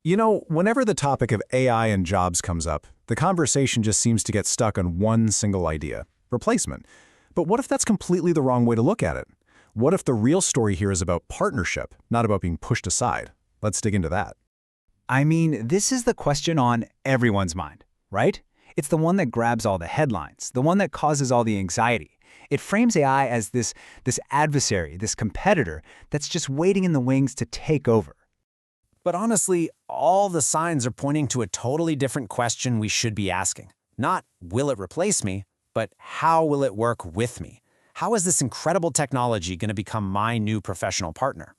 You know, whenever the topic of AI and jobs comes up, the conversation just seems to get stuck on one single idea: replacement. But what if that's completely the wrong way to look at it? What if the real story here is about partnership, not about being pushed aside? Let's dig into that. I mean, this is the question on everyone's mind, right? It's the one that grabs all the headlines, the one that causes all the anxiety. It frames AI as this adversary, this competitor that's just waiting in the wings to take over. But honestly, all the signs are pointing to a totally different question we should be asking. Not, will it replace me, but how will it work with me? How is this incredible technology going to become my new professional partner?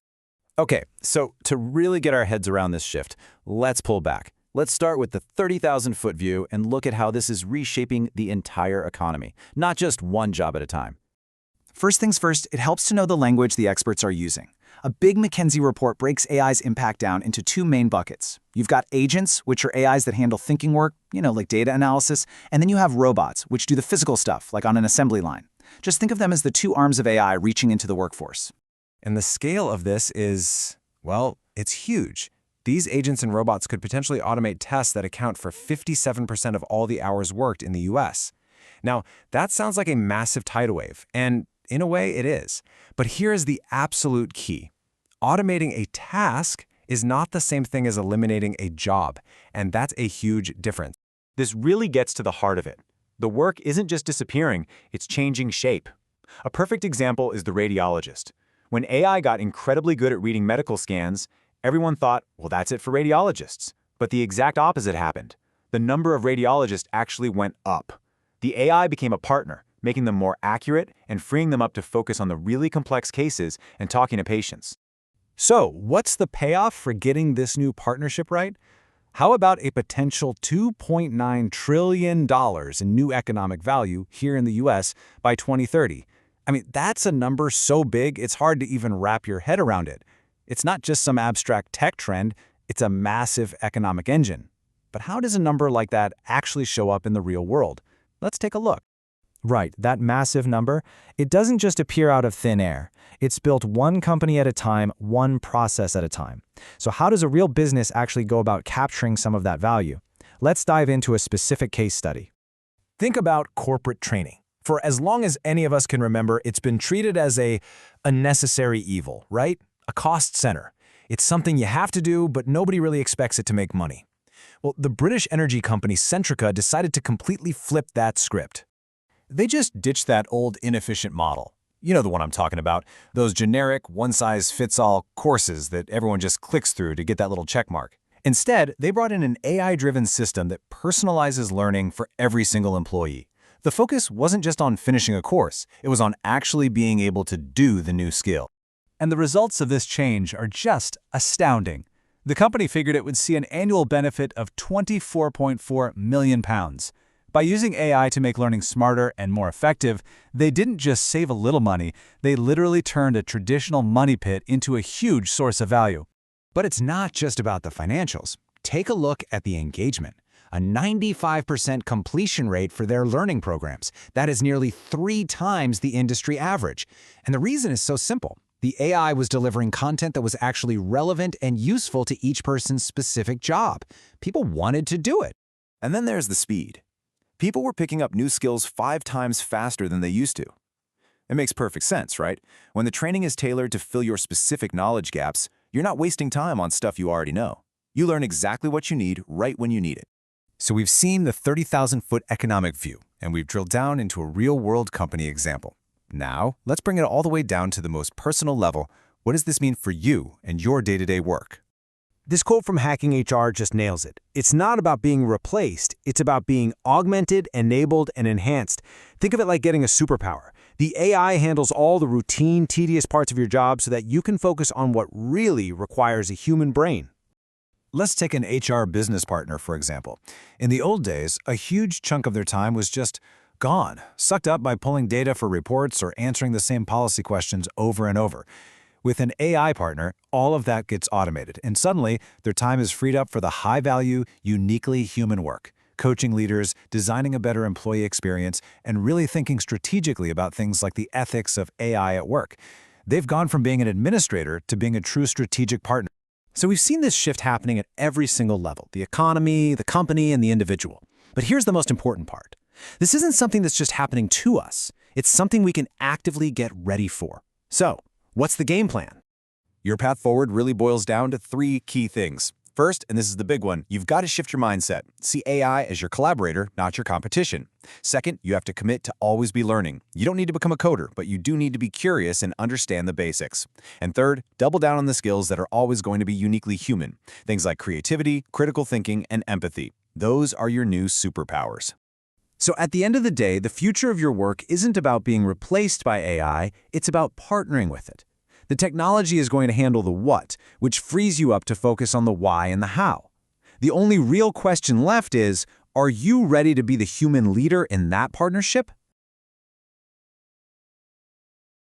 Okay, so to really get our heads around this shift, let's pull back. Let's start with the 30,000-foot view and look at how this is reshaping the entire economy, not just one job at a time. First things first, it helps to know the language the experts are using. A big McKinsey report breaks AI's impact down into two main buckets. You've got agents, which are AIs that handle thinking work, like data analysis, and then you have robots, which do the physical stuff, like on an assembly line. Just think of them as the two arms of AI reaching into the workforce. And the scale of this is, well, it's huge. These agents and robots could potentially automate tasks that account for 57% of all the hours worked in the US. Now, that sounds like a massive tidal wave, and in a way it is. But here is the absolute key. Automating a task is not the same thing as eliminating a job, and that's a huge difference. This really gets to the heart of it. The work isn't just disappearing, it's changing shape. A perfect example is the radiologist. When AI got incredibly good at reading medical scans, everyone thought, well, that's it for radiologists. But the exact opposite happened. The number of radiologists actually went up. The AI became a partner, making them more accurate and freeing them up to focus on the really complex cases and talking to patients. So, what's the payoff for getting this new partnership right? How about a potential $2.9 trillion in new economic value here in the US by 2030? I mean, that's a number so big it's hard to even wrap your head around it. It's not just some abstract tech trend, it's a massive economic engine. But how does a number like that actually show up in the real world? Let's take a look. Right, that massive number, it doesn't just appear out of thin air. It's built one company at a time, one process at a time. So how does a real business actually go about capturing some of that value? Let's dive into a specific case study. Think about corporate training. For as long as any of us can remember, it's been treated as a necessary evil, right? A cost center. It's something you have to do, but nobody really expects it to make money. Well, the British energy company Centrica decided to completely flip that script. They just ditched that old inefficient model. You know the one I'm talking about, those generic, one-size-fits-all courses that everyone just clicks through to get that little check mark. Instead, they brought in an AI-driven system that personalizes learning for every single employee. The focus wasn't just on finishing a course, it was on actually being able to do the new skill. And the results of this change are just astounding. The company figured it would see an annual benefit of £24.4 million. By using AI to make learning smarter and more effective, they didn't just save a little money, they literally turned a traditional money pit into a huge source of value. But it's not just about the financials. Take a look at the engagement. A 95% completion rate for their learning programs. That is nearly 3 times the industry average. And the reason is so simple. The AI was delivering content that was actually relevant and useful to each person's specific job. People wanted to do it. And then there's the speed. People were picking up new skills 5 times faster than they used to. It makes perfect sense, right? When the training is tailored to fill your specific knowledge gaps, you're not wasting time on stuff you already know. You learn exactly what you need right when you need it. So we've seen the 30,000-foot economic view, and we've drilled down into a real-world company example. Now, let's bring it all the way down to the most personal level. What does this mean for you and your day-to-day work? This quote from Hacking HR just nails it. It's not about being replaced, it's about being augmented, enabled, and enhanced. Think of it like getting a superpower. The AI handles all the routine, tedious parts of your job so that you can focus on what really requires a human brain. Let's take an HR business partner, for example. In the old days, a huge chunk of their time was just gone, sucked up by pulling data for reports or answering the same policy questions over and over. With an AI partner, all of that gets automated, and suddenly their time is freed up for the high-value, uniquely human work, coaching leaders, designing a better employee experience, and really thinking strategically about things like the ethics of AI at work. They've gone from being an administrator to being a true strategic partner. So we've seen this shift happening at every single level, the economy, the company, and the individual. But here's the most important part. This isn't something that's just happening to us. It's something we can actively get ready for. So, what's the game plan? Your path forward really boils down to 3 key things. First, and this is the big one, you've got to shift your mindset. See AI as your collaborator, not your competition. Second, you have to commit to always be learning. You don't need to become a coder, but you do need to be curious and understand the basics. And third, double down on the skills that are always going to be uniquely human. Things like creativity, critical thinking, and empathy. Those are your new superpowers. So at the end of the day, the future of your work isn't about being replaced by AI, it's about partnering with it. The technology is going to handle the what, which frees you up to focus on the why and the how. The only real question left is, are you ready to be the human leader in that partnership?